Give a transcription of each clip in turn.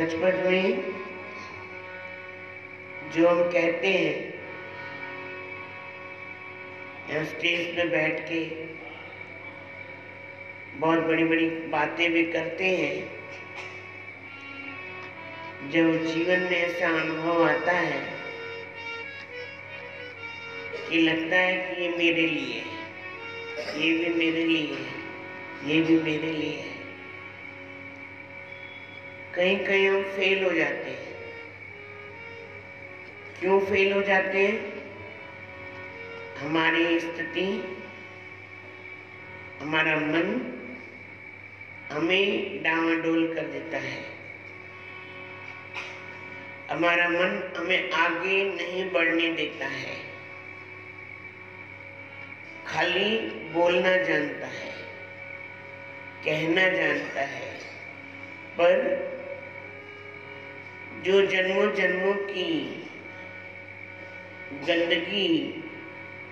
बचपन में जो हम कहते हैं या स्टेज पे बैठ के बहुत बड़ी बड़ी बातें भी करते हैं, जब जीवन में ऐसा अनुभव आता है कि लगता है कि ये मेरे लिए है, ये भी मेरे लिए है, ये भी मेरे लिए है। कहीं कहीं हम फेल हो जाते हैं। क्यों फेल हो जाते हैं? हमारी स्थिति, हमारा मन हमें डामाडोल कर देता है। हमारा मन हमें आगे नहीं बढ़ने देता है, खाली बोलना जानता है, कहना जानता है, पर जो जन्मों जन्मों की गंदगी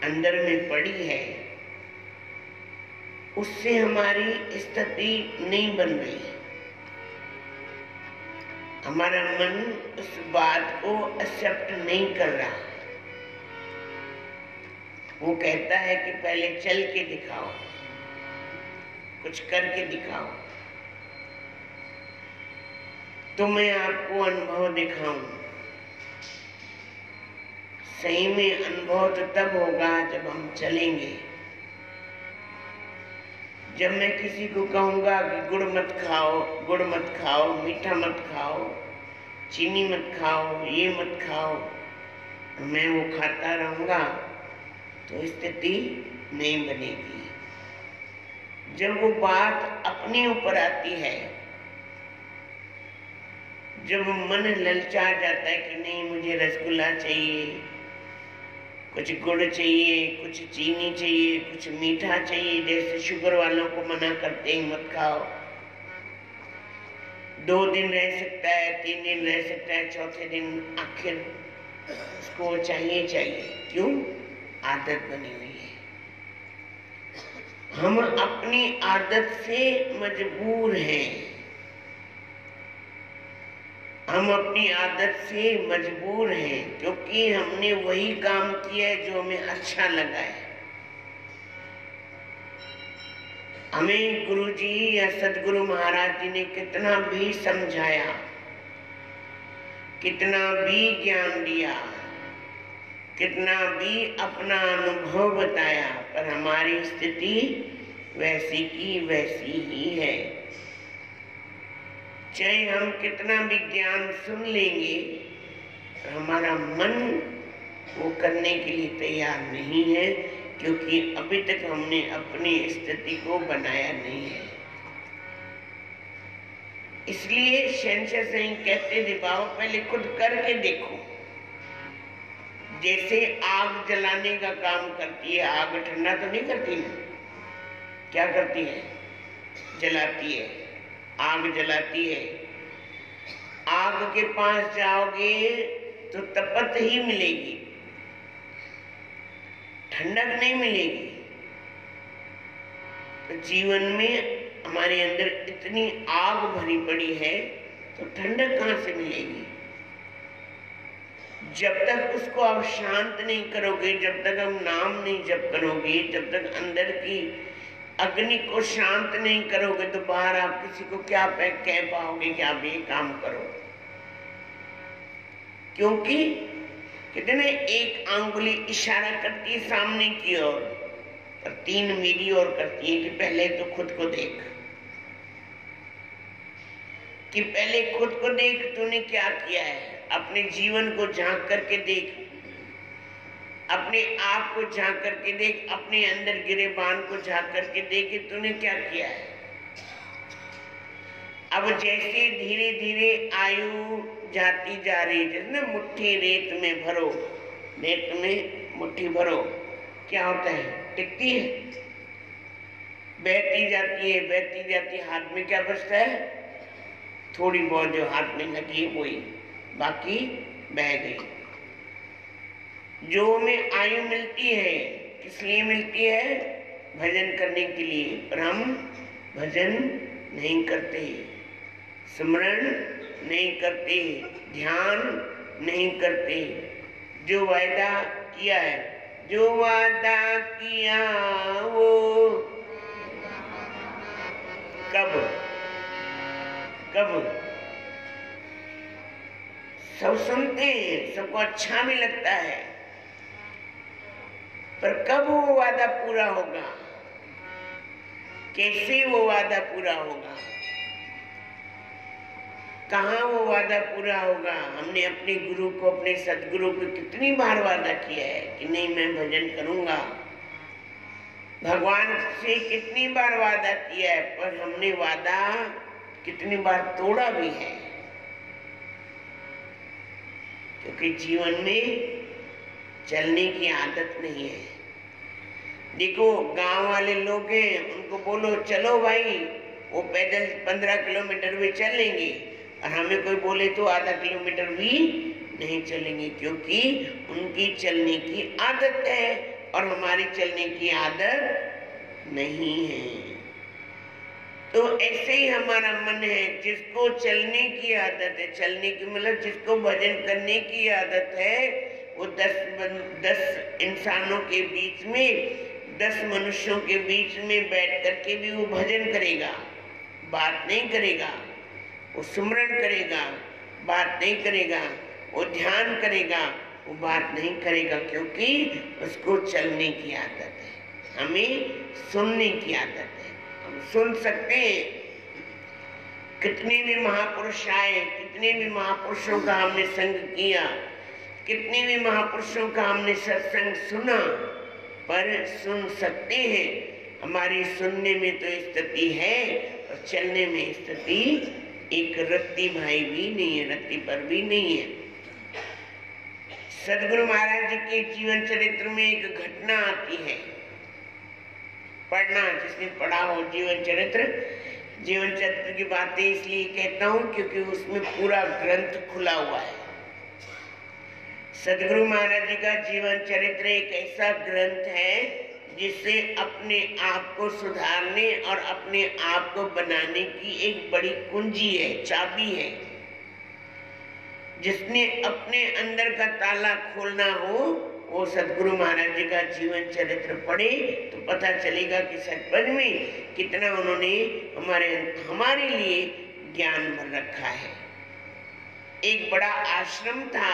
अंदर में पड़ी है, उससे हमारी स्थिति नहीं बन रही। हमारा मन उस बात को एक्सेप्ट नहीं कर रहा। वो कहता है कि पहले चल के दिखाओ, कुछ करके दिखाओ, तो मैं आपको अनुभव दिखाऊं। सही में अनुभव तो तब होगा जब हम चलेंगे। जब मैं किसी को कहूंगा कि गुड़ मत खाओ, गुड़ मत खाओ, मीठा मत खाओ, चीनी मत खाओ, ये मत खाओ, मैं वो खाता रहूंगा तो स्थिति नहीं बनेगी। जब वो बात अपने ऊपर आती है, जब मन ललचा जाता है कि नहीं मुझे रसगुल्ला चाहिए, कुछ गुड़ चाहिए, कुछ चीनी चाहिए, कुछ मीठा चाहिए, जैसे शुगर वालों को मना करते हैं मत खाओ। 2 दिन रह सकता है, 3 दिन रह सकता है, चौथे दिन आखिर उसको चाहिए चाहिए। क्यों? आदत बनी हुई है। हम अपनी आदत से मजबूर हैं। हम अपनी आदत से मजबूर हैं क्योंकि हमने वही काम किया है जो हमें अच्छा लगा है। हमें गुरुजी या सदगुरु महाराज जी ने कितना भी समझाया, कितना भी ज्ञान दिया, कितना भी अपना अनुभव बताया, पर हमारी स्थिति वैसी की वैसी ही है। चाहे हम कितना भी ज्ञान सुन लेंगे, हमारा मन वो करने के लिए तैयार नहीं है, क्योंकि अभी तक हमने अपनी स्थिति को बनाया नहीं है। इसलिए शहंशाह सिंह कहते थे, बाबा पहले खुद करके देखो। जैसे आग जलाने का काम करती है, आग ठंडा तो नहीं करती है, क्या करती है? जलाती है, आग जलाती है। आग के पास जाओगे तो तपत ही मिलेगी, ठंडक नहीं मिलेगी। तो जीवन में हमारे अंदर इतनी आग भरी पड़ी है, तो ठंडक कहां से मिलेगी? जब तक उसको आप शांत नहीं करोगे, जब तक हम नाम नहीं जप करोगे, जब तक अंदर की अग्नि को शांत नहीं करोगे, तो बाहर आप किसी को क्या कह पाओगे कि आप ये काम करो? क्योंकि कितने एक आंगुली इशारा करती है सामने की ओर, और 3 मेरी ओर करती है कि पहले तो खुद को देख, कि पहले खुद को देख तूने क्या किया है। अपने जीवन को झांक करके देख, अपने आप को झांक करके देख, अपने अंदर गिरेबान को झांक करके देख कि तूने क्या किया है। अब जैसे धीरे धीरे आयु जाती जा रही है, जैसे ना मुट्ठी रेत में भरो, रेत में मुट्ठी भरो, क्या होता है? टिकती है, बहती जाती है, बहती जाती है, हाथ में क्या बचता है? थोड़ी बहुत जो हाथ में लगी है वही, बाकी बह गई। जो हमें आयु मिलती है किस लिए मिलती है? भजन करने के लिए, पर हम भजन नहीं करते। स्मरण नहीं करते, ध्यान नहीं करते। जो वायदा किया है, जो वादा किया वो कब कब सब सुनते हैं, सबको अच्छा भी लगता है, पर कब वो वादा पूरा होगा, कैसे वो वादा पूरा होगा, कहाँ वो वादा पूरा होगा? हमने अपने गुरु को, अपने सदगुरु को कितनी बार वादा किया है कि नहीं मैं भजन करूंगा। भगवान से कितनी बार वादा किया है, पर हमने वादा कितनी बार तोड़ा भी है, क्योंकि जीवन में चलने की आदत नहीं है। देखो गांव वाले लोग हैं, उनको बोलो चलो भाई, वो पैदल 15 किलोमीटर भी चल लेंगे, और हमें कोई बोले तो आधा किलोमीटर भी नहीं चलेंगे, क्योंकि उनकी चलने की आदत है और हमारी चलने की आदत नहीं है। तो ऐसे ही हमारा मन है, जिसको चलने की आदत है, चलने की मतलब जिसको भजन करने की आदत है, वो 10 इंसानों के बीच में, 10 मनुष्यों के बीच में बैठ करके भी वो भजन करेगा, बात नहीं करेगा। वो सुमरन करेगा, बात नहीं करेगा। वो ध्यान करेगा, वो बात नहीं करेगा, क्योंकि उसको चलने की आदत है। हमें सुनने की आदत है, हम सुन सकते हैं। कितने भी महापुरुष आए, कितने भी महापुरुषों का हमने संग किया, कितने भी महापुरुषों का हमने सत्संग सुना, पर सुन सकते हैं। हमारी सुनने में तो स्थिति है और चलने में स्थिति एक रत्ती भाई भी नहीं है, रत्ती पर भी नहीं है। सदगुरु महाराज जी के जीवन चरित्र में एक घटना आती है, पढ़ना, जिसने पढ़ा हो जीवन चरित्र की बातें इसलिए कहता हूँ क्योंकि उसमें पूरा ग्रंथ खुला हुआ है। सदगुरु महाराज जी का जीवन चरित्र एक ऐसा ग्रंथ है जिससे अपने आप को सुधारने और अपने आप को बनाने की एक बड़ी कुंजी है, चाबी है। जिसने अपने अंदर का ताला खोलना हो, वो सदगुरु महाराज जी का जीवन चरित्र पढ़े तो पता चलेगा कि सचमुच में कितना उन्होंने हमारे लिए ज्ञान भर रखा है। एक बड़ा आश्रम था,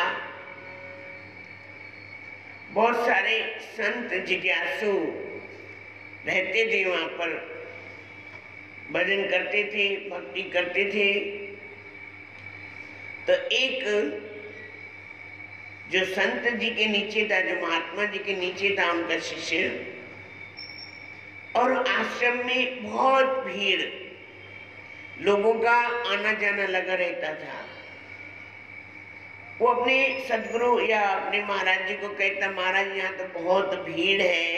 बहुत सारे संत जिज्ञासु रहते थे वहां पर, भजन करते थे, भक्ति करते थे। तो एक जो संत जी के नीचे था, जो महात्मा जी के नीचे था, उनका शिष्य, और आश्रम में बहुत भीड़, लोगों का आना जाना लगा रहता था। वो अपने सदगुरु या अपने महाराज जी को कहता, महाराज यहाँ तो बहुत भीड़ है,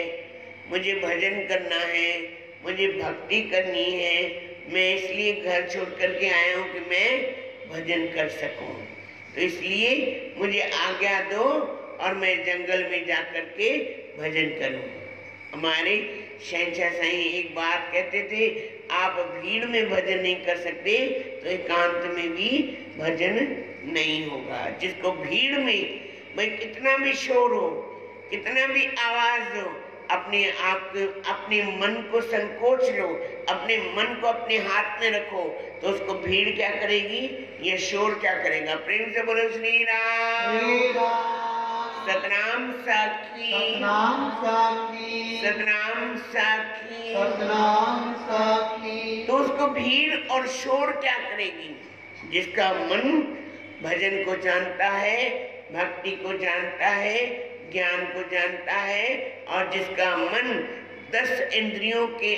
मुझे भजन करना है, मुझे भक्ति करनी है, मैं इसलिए घर छोड़ करके आया हूँ कि मैं भजन कर सकूं, तो इसलिए मुझे आज्ञा दो और मैं जंगल में जा करके भजन करूं। हमारे शहंशाह साईं एक बात कहते थे, आप भीड़ में भजन नहीं कर सकते तो एकांत में भी भजन नहीं होगा। जिसको भीड़ में भाई कितना भी शोर हो, कितना भी आवाज हो, अपने आप को, अपने मन को संकोच लो, अपने मन को अपने हाथ में रखो, तो उसको भीड़ क्या करेगी, ये शोर क्या करेगा। प्रेम से बोलो श्री राम, सतनाम साखी, सतनाम साखी, सतनाम साखी, सतनाम साखी। तो उसको भीड़ और शोर क्या करेगी। जिसका मन भजन को जानता है, भक्ति को जानता है, ज्ञान को जानता है, और जिसका मन 10 इंद्रियों के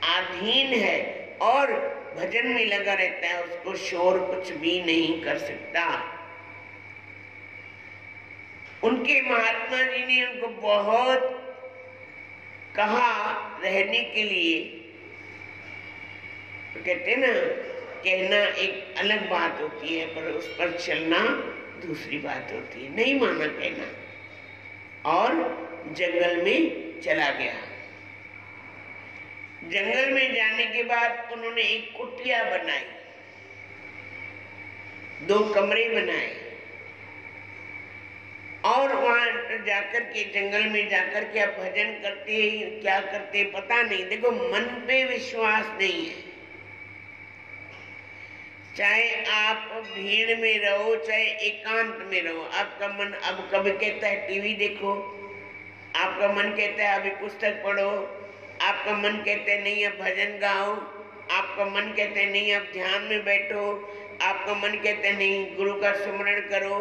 अधीन है और भजन में लगा रहता है, उसको शोर कुछ भी नहीं कर सकता। उनके महात्मा जी ने उनको बहुत कहा रहने के लिए, तो कहते ना, कहना एक अलग बात होती है, पर उस पर चलना दूसरी बात होती है। नहीं माना कहना, और जंगल में चला गया। जंगल में जाने के बाद उन्होंने एक कुटिया बनाई। 2 कमरे बनाए और वहां जाकर के जंगल में जाकर के आप भजन करते क्या करते पता नहीं। देखो मन पे विश्वास नहीं है, चाहे आप भीड़ में रहो चाहे एकांत में रहो, आपका मन अब कभी कहता है टीवी देखो, आपका मन कहता है अभी पुस्तक पढ़ो, आपका मन कहता है नहीं अब भजन गाओ, आपका मन कहता है नहीं अब ध्यान में बैठो, आपका मन कहता है नहीं गुरु का स्मरण करो,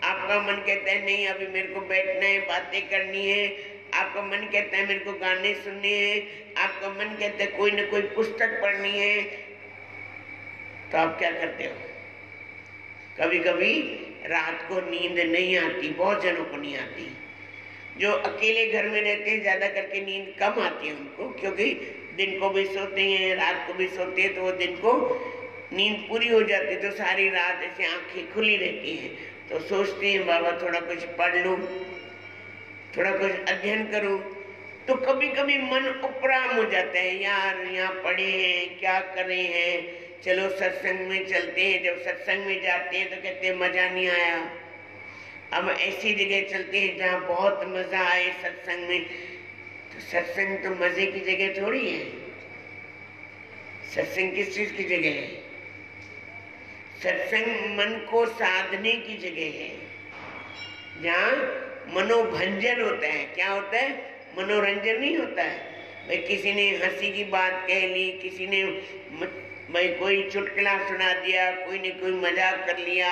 आपका मन कहता है नहीं अभी मेरे को बैठना है बातें करनी है, आपका मन कहता है मेरे को गाने सुनने हैं, आपका मन कहता है कोई न कोई पुस्तक पढ़नी है। तो आप क्या करते हो? कभी कभी रात को नींद नहीं आती, बहुत जनों को नहीं आती। जो अकेले घर में रहते हैं ज्यादा करके नींद कम आती है उनको, क्योंकि दिन को भी सोते हैं रात को भी सोते हैं, तो वो दिन को नींद पूरी हो जाती है, तो सारी रात ऐसे आंखें खुली रहती हैं, तो सोचते हैं बाबा थोड़ा कुछ पढ़ लूं, थोड़ा कुछ अध्ययन करूं। तो कभी कभी मन उपराम हो जाता है, यार यहाँ पढ़े हैं क्या कर रहे हैं, चलो सत्संग में चलते हैं। जब सत्संग में जाते हैं तो कहते हैं मजा नहीं आया, अब ऐसी जगह चलते हैं जहाँ बहुत मजा आए सत्संग में। तो सत्संग तो मजे की जगह थोड़ी है, सत्संग किस चीज की जगह है? सत्संग मन को साधने की जगह है, जहाँ मनोभंजन होता है। क्या होता है? मनोरंजन नहीं होता है। भाई किसी ने हंसी की बात कह ली, किसी ने भाई कोई चुटकुला सुना दिया, कोई ने कोई मजाक कर लिया।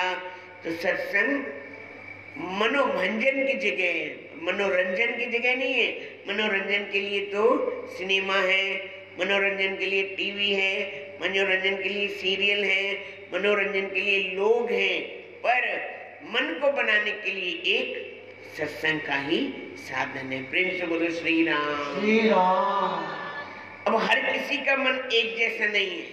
तो सत्संग मनोभंजन की जगह है, मनोरंजन की जगह नहीं है। मनोरंजन के लिए तो सिनेमा है, मनोरंजन के लिए टीवी है, मनोरंजन के लिए सीरियल है, मनोरंजन के लिए लोग हैं, पर मन को बनाने के लिए एक सत्संग का ही साधन है। प्रेम से बोलो श्री राम। श्री राम। अब हर किसी का मन एक जैसा नहीं है।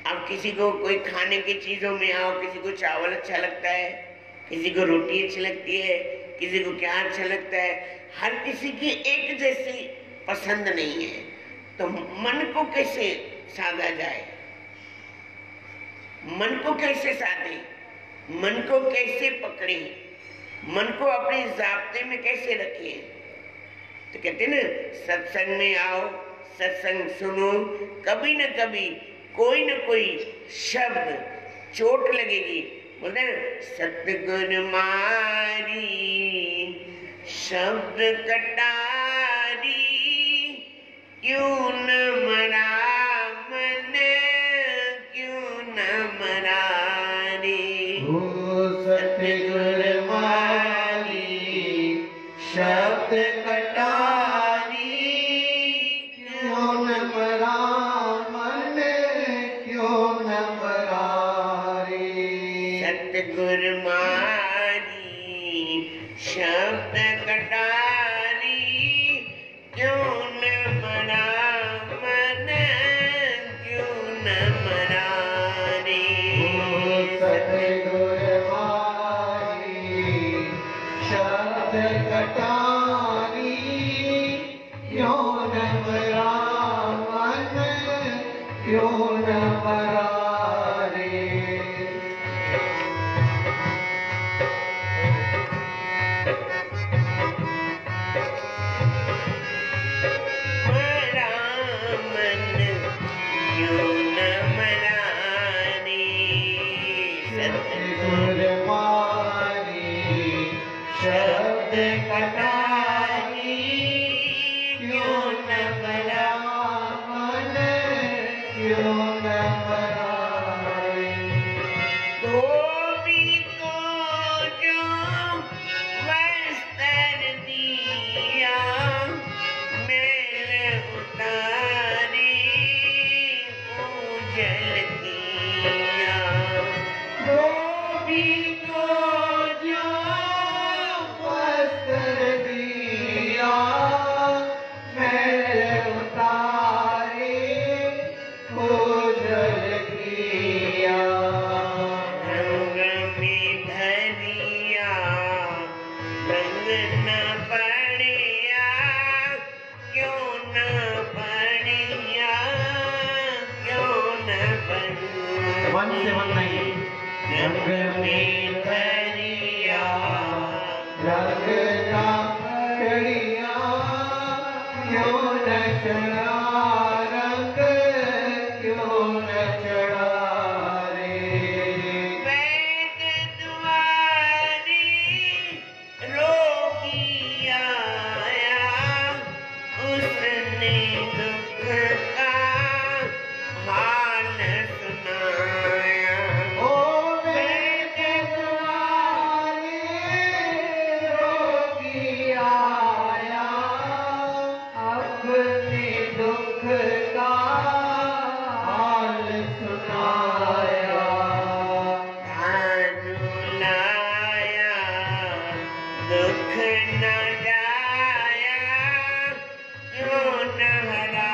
अब किसी को कोई खाने की चीजों में आओ, किसी को चावल अच्छा लगता है, किसी को रोटी अच्छी लगती है, किसी को क्या अच्छा लगता है। हर किसी की एक जैसी पसंद नहीं है। तो मन को कैसे साधा जाए? मन को कैसे साधे? मन को कैसे पकड़े? मन को अपने जाब्ते में कैसे रखे? तो कहते ना सत्संग में आओ, सत्संग सुनो, कभी न कभी कोई न कोई शब्द चोट लगेगी। बोलते हैं सतगुर मारी शब्द कटारी, क्यों न मरा मन, क्यों न मरा रे। सतगुर मारी शब्द कटारी, क्यों न मरा मन, क्यों न मरा रे। सतगुर मारी शब्द कटारी, क्यों न मरा मन, क्यों न मरा रे। सतगुर मारी शब्द कटारी, क्यों न मरा मन, क्यों न मरा रे। मरा मन क्यों न मरा रे। सतगुर मारी शब्द कटारी, क्यों न मरा मन, क्यों न मरा रे। धोबी को जो वस्त्र दिया, मैल उतारी उजल किया। धोबी को जो वस्त्र रंग में भरिया रंग ना चढ़िया क्यों न चढ़ा रंग क्यों न चढ़ा रे वैद दुआरी रोगी आया उसने दुख का हाल सुनाया ओ वैद दुआरे रोगी आया अपने दुख का हाल सुनाया धानु लाया दुख न जाया क्यों न हरा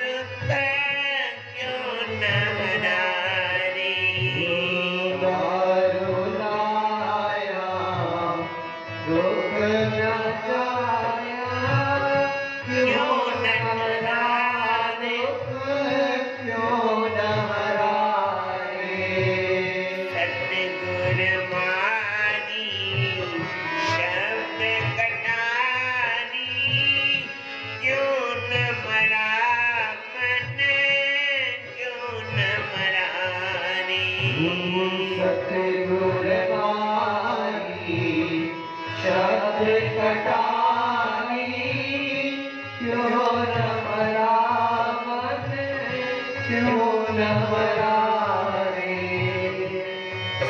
दुख क्यों न हरा रे दारू लाया दुख न जाया क्यों न हरा दुख क्यों न हरा रे सतगुर मारी शब्द कटारी क्यों न मरा मन क्यों न मरा रे सतगुर मारी शब्द कटारी क्यों न मरा मन क्यों न मरा रे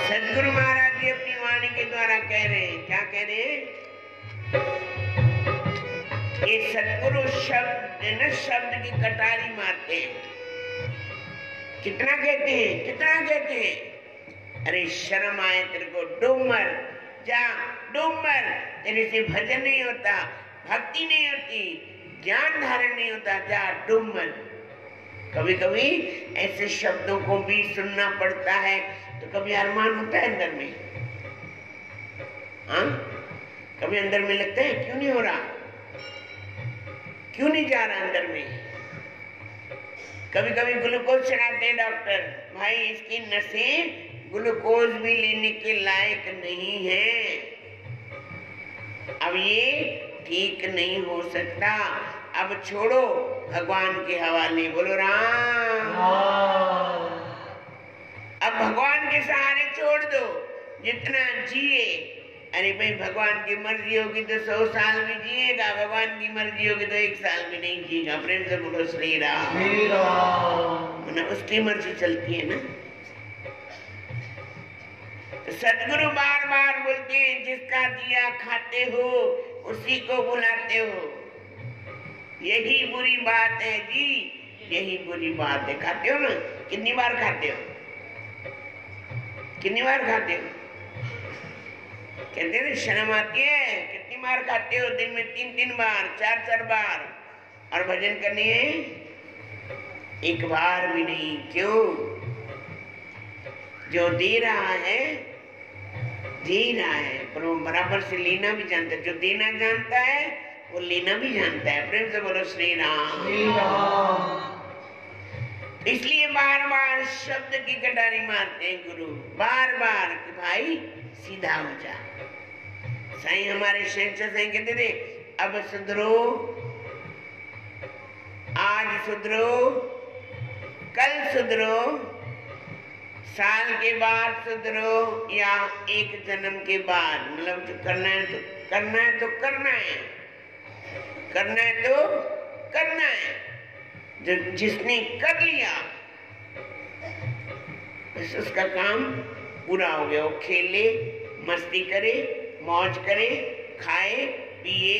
सदगुरु महाराज जी अपनी वाणी के द्वारा कह रहे हैं, क्या कह रहे हैं? ये सदगुरु शब्द न शब्द की कटारी मारते हैं। कितना कहते हैं, कितना कहते हैं? अरे शर्म आए तेरे को, डूमर जा, डूमर तेरे से भजन नहीं होता, भक्ति नहीं होती, ज्ञान धारण नहीं होता, जा डूमर। कभी कभी ऐसे शब्दों को भी सुनना पड़ता है, तो कभी अरमान होता है अंदर में, हाँ? कभी अंदर में लगता है क्यों नहीं हो रहा, क्यों नहीं जा रहा अंदर में। कभी कभी ग्लूकोज चढ़ाते हैं डॉक्टर, भाई इसकी नसें ग्लूकोज भी लेने के लायक नहीं है, अब ये ठीक नहीं हो सकता, अब छोड़ो भगवान के हवाले, बोलो राम। अब भगवान के सहारे छोड़ दो, जितना जिए। अरे भाई भगवान की मर्जी होगी तो 100 साल भी जिएगा, भगवान की मर्जी होगी तो 1 साल भी नहीं जिएगा। प्रेम से बोलो श्री राम। ना उसकी मर्जी चलती है ना। तो सदगुरु बार बार बोलते हैं, जिसका दिया खाते हो उसी को बुलाते हो, यही बुरी बात है जी, यही बुरी बात है। खाते हो ना, कितनी बार खाते हो, कितनी बार खाते हो? कहते हैं शर्म आती है, कितनी बार खाते हो? दिन में 3-3 बार, 4-4 बार, और भजन करनी है 1 बार भी नहीं। क्यों? जो दे रहा है दे रहा है, पर वो बराबर से लेना भी जानता है। जो देना जानता है वो लेना भी जानता है। प्रेम से बोलो श्री राम। इसलिए बार बार शब्द की कटारी मारते हैं गुरु, बार बार कि भाई सीधा हो जा। साईं हमारे शहंशाह साईं कहते थे, अब सुधरो, आज सुधरो, कल सुधरो, साल के बाद सुधरो, या 1 जन्म के बाद। मतलब जो करना है तो करना है, तो करना है, करना है तो करना है। जो जिसने कर लिया बस उसका काम पूरा हो गया। वो खेले, मस्ती करे, मौज करे, खाए पिए,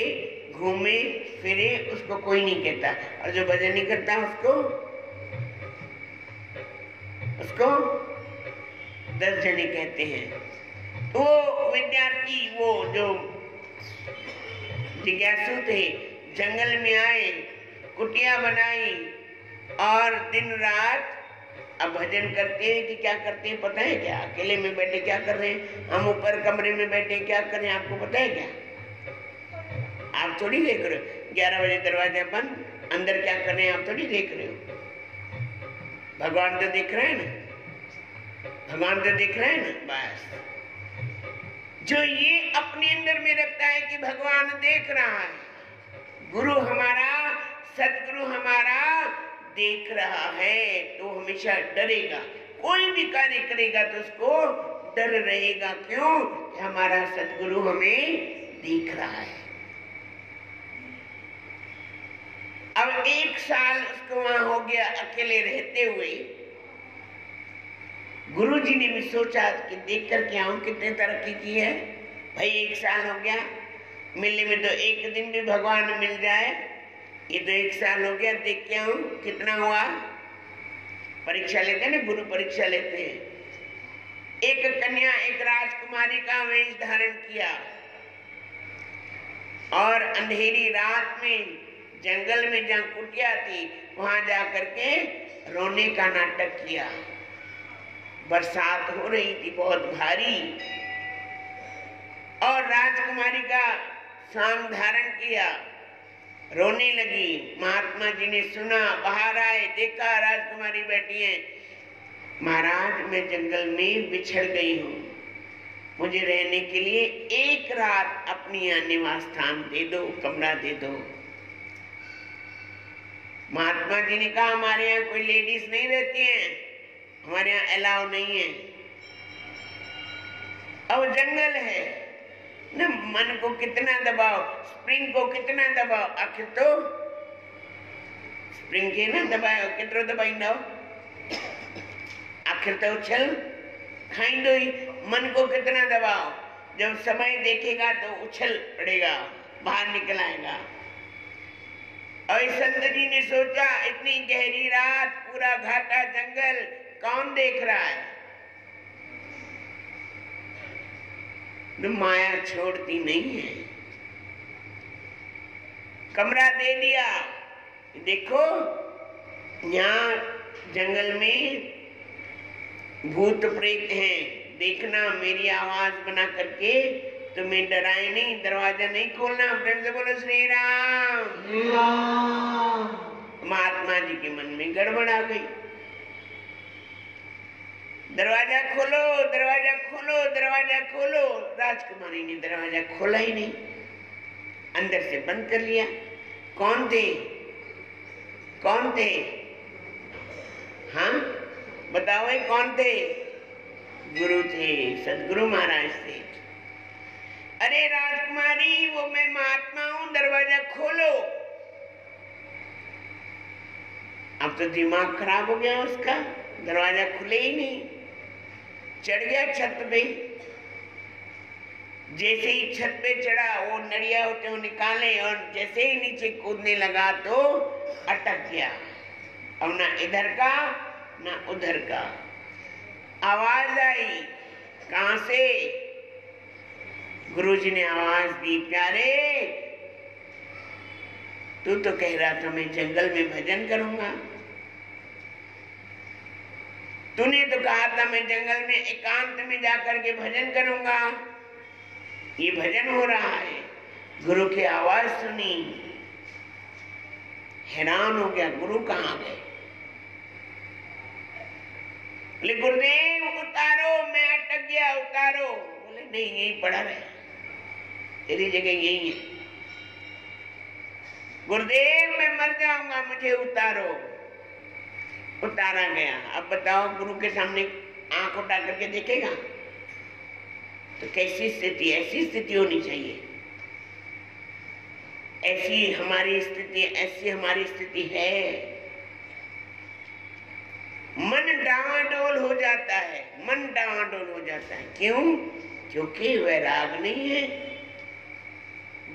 घूमे फिरे, उसको कोई नहीं कहता। और जो भजन नहीं करता उसको 10 जने कहते हैं। तो विद्यार्थी, वो जो जिज्ञासु थे, जंगल में आए, कुटिया बनाई और दिन रात अब भजन करते हैं कि क्या करते हैं पता है क्या? अकेले में बैठे क्या कर रहे हैं? हम ऊपर कमरे में बैठे क्या कर रहे हैं आपको पता है क्या? आप थोड़ी देख रहे हो। 11 बजे दरवाजा बंद, अंदर क्या कर रहे हैं आप थोड़ी देख रहे हो। भगवान तो देख रहे हैं ना, भगवान तो देख रहे हैं ना, बस जो ये अपने अंदर में रखता है कि भगवान देख रहा है, गुरु हमारा, सतगुरु हमारा देख रहा है, तो हमेशा डरेगा। कोई भी कार्य करेगा तो उसको डर रहेगा। क्यों? कि हमारा सतगुरु हमें देख रहा है। अब 1 साल उसको वहां हो गया अकेले रहते हुए। गुरुजी ने भी सोचा कि देख कर के आऊं कितने तरक्की की है। भाई 1 साल हो गया, मिलने में तो 1 दिन भी भगवान मिल जाए, ये तो 1 साल हो गया, देख के आऊं कितना हुआ। परीक्षा लेते हैं ना, गुरु परीक्षा लेते हैं। एक कन्या, एक राजकुमारी का वेश धारण किया और अंधेरी रात में जंगल में जहां कुटिया थी वहां जाकर के रोने का नाटक किया। बरसात हो रही थी बहुत भारी, और राजकुमारी का सांग धारण किया, रोने लगी। महात्मा जी ने सुना, बाहर आए, देखा राजकुमारी बैठी है। महाराज, मैं जंगल में बिछड़ गई हूँ, मुझे रहने के लिए 1 रात अपनी यहाँ निवास स्थान दे दो, कमरा दे दो। महात्मा जी ने कहा, हमारे यहाँ कोई लेडीज नहीं रहती हैं, हमारे यहाँ अलाउ नहीं है। अब जंगल है न, मन को कितना दबाओ, स्प्रिंग को कितना दबाओ, आखिर तो स्प्रिंग के ना दबाओ, कितना दबाई ना, आखिर तो उछल खाई दो ही। मन को कितना दबाओ, जब समय देखेगा तो उछल पड़ेगा, बाहर निकल आएगा। और संत जी ने सोचा, इतनी गहरी रात, पूरा घाटा जंगल, कौन देख रहा है? तो माया छोड़ती नहीं है, कमरा दे दिया। देखो यहाँ जंगल में भूत प्रेत हैं, देखना, मेरी आवाज बना करके तुम्हें डराए नहीं, दरवाजा नहीं खोलना। प्रेम से बोलो श्री राम। महात्मा जी के मन में गड़बड़ आ गई। दरवाजा खोलो, दरवाजा खोलो, दरवाजा खोलो। राजकुमारी ने दरवाजा खोला ही नहीं, अंदर से बंद कर लिया। कौन थे? कौन थे? हाँ बताओ, कौन थे? गुरु थे, सदगुरु महाराज थे। अरे राजकुमारी, वो मैं महात्मा हूं, दरवाजा खोलो। अब तो दिमाग खराब हो गया उसका, दरवाजा खुले ही नहीं। चढ़ गया छत पे। जैसे ही छत पे चढ़ा, वो नड़िया होते हो निकाले, और जैसे ही नीचे कूदने लगा तो अटक गया। अब ना इधर का ना उधर का। आवाज आई, कहां से? गुरुजी ने आवाज दी, प्यारे तू तो कह रहा था मैं जंगल में भजन करूंगा, तूने तो कहा था मैं जंगल में एकांत में जाकर के भजन करूंगा, ये भजन हो रहा है। गुरु की आवाज सुनी, हैरान हो गया, गुरु कहाँ गए? बोले गुरुदेव उतारो, मैं अटक गया, उतारो। बोले नहीं, यही पड़ा रहे, तेरी जगह यही है। गुरुदेव मैं मर जाऊंगा, मुझे उतारो। उतारा गया। अब बताओ, गुरु के सामने आंख उठा करके देखेगा तो कैसी स्थिति? ऐसी स्थिति होनी चाहिए। ऐसी हमारी स्थिति, ऐसी हमारी स्थिति है। मन डावाडोल हो जाता है, मन डावाडोल हो जाता है। क्यों? क्योंकि वैराग नहीं है,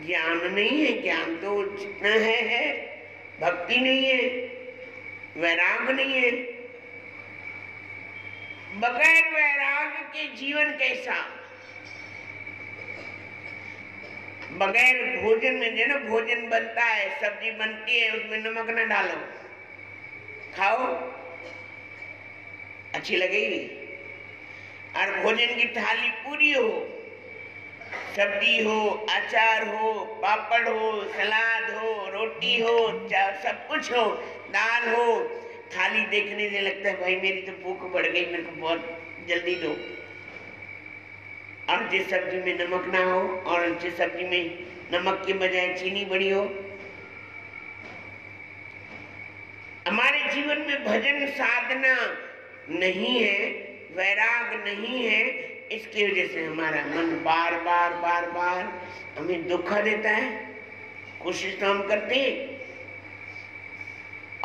ज्ञान नहीं है। ज्ञान तो जितना है, भक्ति नहीं है, वैराग नहीं है। बगैर वैराग के जीवन कैसा? बगैर भोजन में, जो ना भोजन बनता है, सब्जी बनती है, उसमें नमक न डालो, खाओ, अच्छी लगेगी। और भोजन की थाली पूरी हो, सब्जी हो, अचार हो, पापड़ हो, सलाद हो, रोटी हो, सब कुछ हो, दाल हो, थाली देखने से लगता है भाई मेरी तो भूख बढ़ गई, मेरे को बहुत जल्दी दो। और जिस सब्जी में नमक ना हो और जिस सब्जी में नमक के बजाय चीनी बड़ी हो। हमारे जीवन में भजन साधना नहीं है, वैराग नहीं है, इसकी वजह से हमारा मन बार बार बार बार हमें धोखा देता है। कोशिश तो हम करते हैं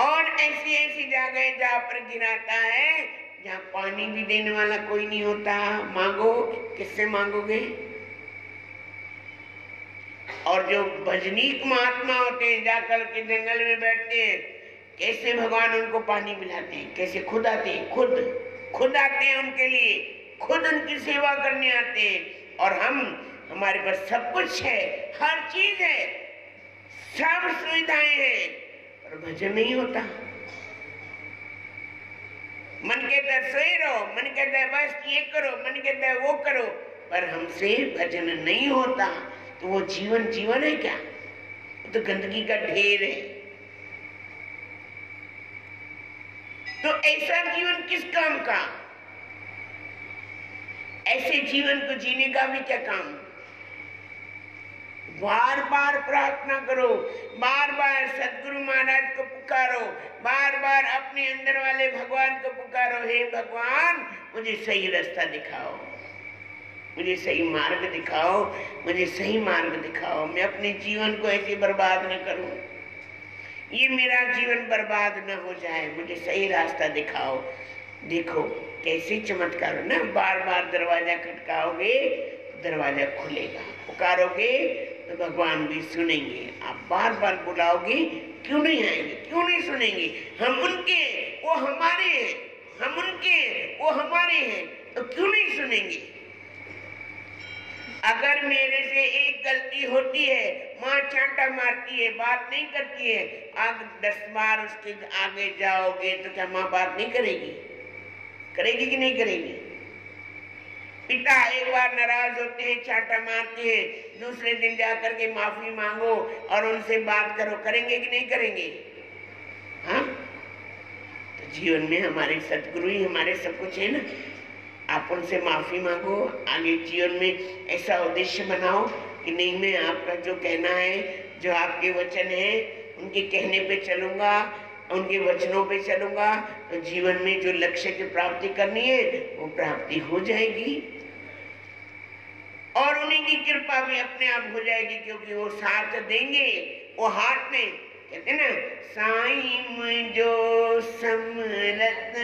और ऐसी ऐसी जगह जहाँ पर गिराता है जहाँ पानी भी देने वाला कोई नहीं होता। मांगो, किससे मांगोगे? और जो भजनीक महात्मा होते हैं जाकर के जंगल में बैठते हैं, कैसे भगवान उनको पानी पिलाते हैं, कैसे खुद आते हैं, खुद आते हैं उनके लिए, खुद उनकी सेवा करने आते हैं। और हमारे पास सब कुछ है, हर चीज है, सब सुविधाएं हैं, पर भजन नहीं होता। मन कहता है सोए रहो, मन कहता है बस ये करो, मन कहता है वो करो, पर हमसे भजन नहीं होता। तो वो जीवन है क्या? वो तो गंदगी का ढेर है। तो ऐसा जीवन किस काम का? ऐसे जीवन को जीने का भी क्या काम? बार बार प्रार्थना करो, बार बार सदगुरु महाराज को पुकारो, बार बार अपने अंदर वाले भगवान को पुकारो। हे भगवान, मुझे सही रास्ता दिखाओ, मुझे सही मार्ग दिखाओ, मुझे सही मार्ग दिखाओ। मैं अपने जीवन को ऐसे बर्बाद न करूं, ये मेरा जीवन बर्बाद न हो जाए, मुझे सही रास्ता दिखाओ। देखो कैसे चमत्कार ना, बार बार दरवाजा खटकाओगे दरवाजा खुलेगा, पुकारोगे तो भगवान भी सुनेंगे। आप बार बार बुलाओगे, क्यों नहीं आएंगे, क्यों नहीं सुनेंगे? हम उनके, वो हमारे हैं, हम उनके, वो हमारे हैं, तो क्यों नहीं सुनेंगे? अगर मेरे से एक गलती होती है, माँ चांटा मारती है, बात नहीं करती है, आप 10 बार उसके आगे जाओगे तो क्या माँ बात नहीं करेगी? करेगी कि नहीं करेगी? पिता एक बार नाराज होते हैं, चांटा मारते हैं, दूसरे दिन जाकर के माफी मांगो और उनसे बात करो, करेंगे कि नहीं करेंगे? हाँ, तो जीवन में हमारे सदगुरु ही हमारे सब कुछ है ना। आप उनसे माफी मांगो, आगे जीवन में ऐसा उद्देश्य बनाओ कि नहीं, मैं आपका जो कहना है, जो आपके वचन है, उनके कहने पे चलूंगा, उनके वचनों पे चलूंगा, तो जीवन में जो लक्ष्य की प्राप्ति करनी है वो प्राप्ति हो जाएगी और उन्हीं की कृपा भी अपने आप हो जाएगी, क्योंकि वो साथ देंगे। वो हाथ में कहते ना, साईं मुझो समरत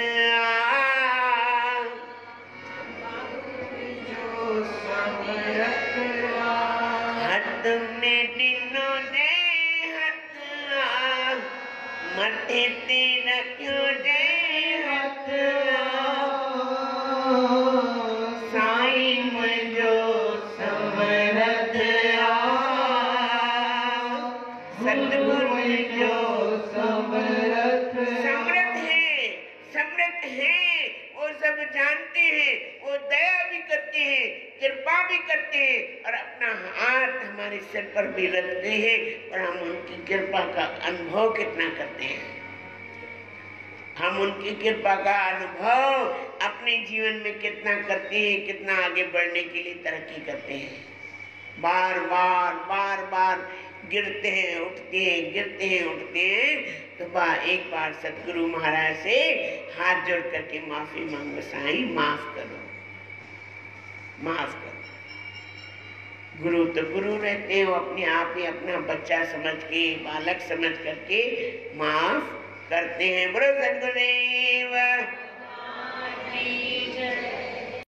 हाथ में दिनो दे हाथ, मथे ते रखियो दे हाथ, साईं मुझो समरत सतगुरु जो समरथ है, वो सब जानते हैं, वो दया भी करते हैं, कृपा भी करते हैं और अपना हाथ हमारे सिर पर भी रखते हैं, और हम उनकी कृपा का अनुभव कितना करते हैं। हम उनकी कृपा का अनुभव अपने जीवन में कितना करते हैं, कितना आगे बढ़ने के लिए तरक्की करते हैं। बार बार बार बार गिरते हैं उठते हैं, गिरते हैं उठते हैं, तो एक बार सतगुरु महाराज से हाथ जोड़ करके माफी मांगो, साईं माफ करो, माफ करो। गुरु तो गुरु रहते हैं, वो अपने आप ही अपना बच्चा समझ के, बालक समझ करके माफ करते हैं। बोलो सतगुरु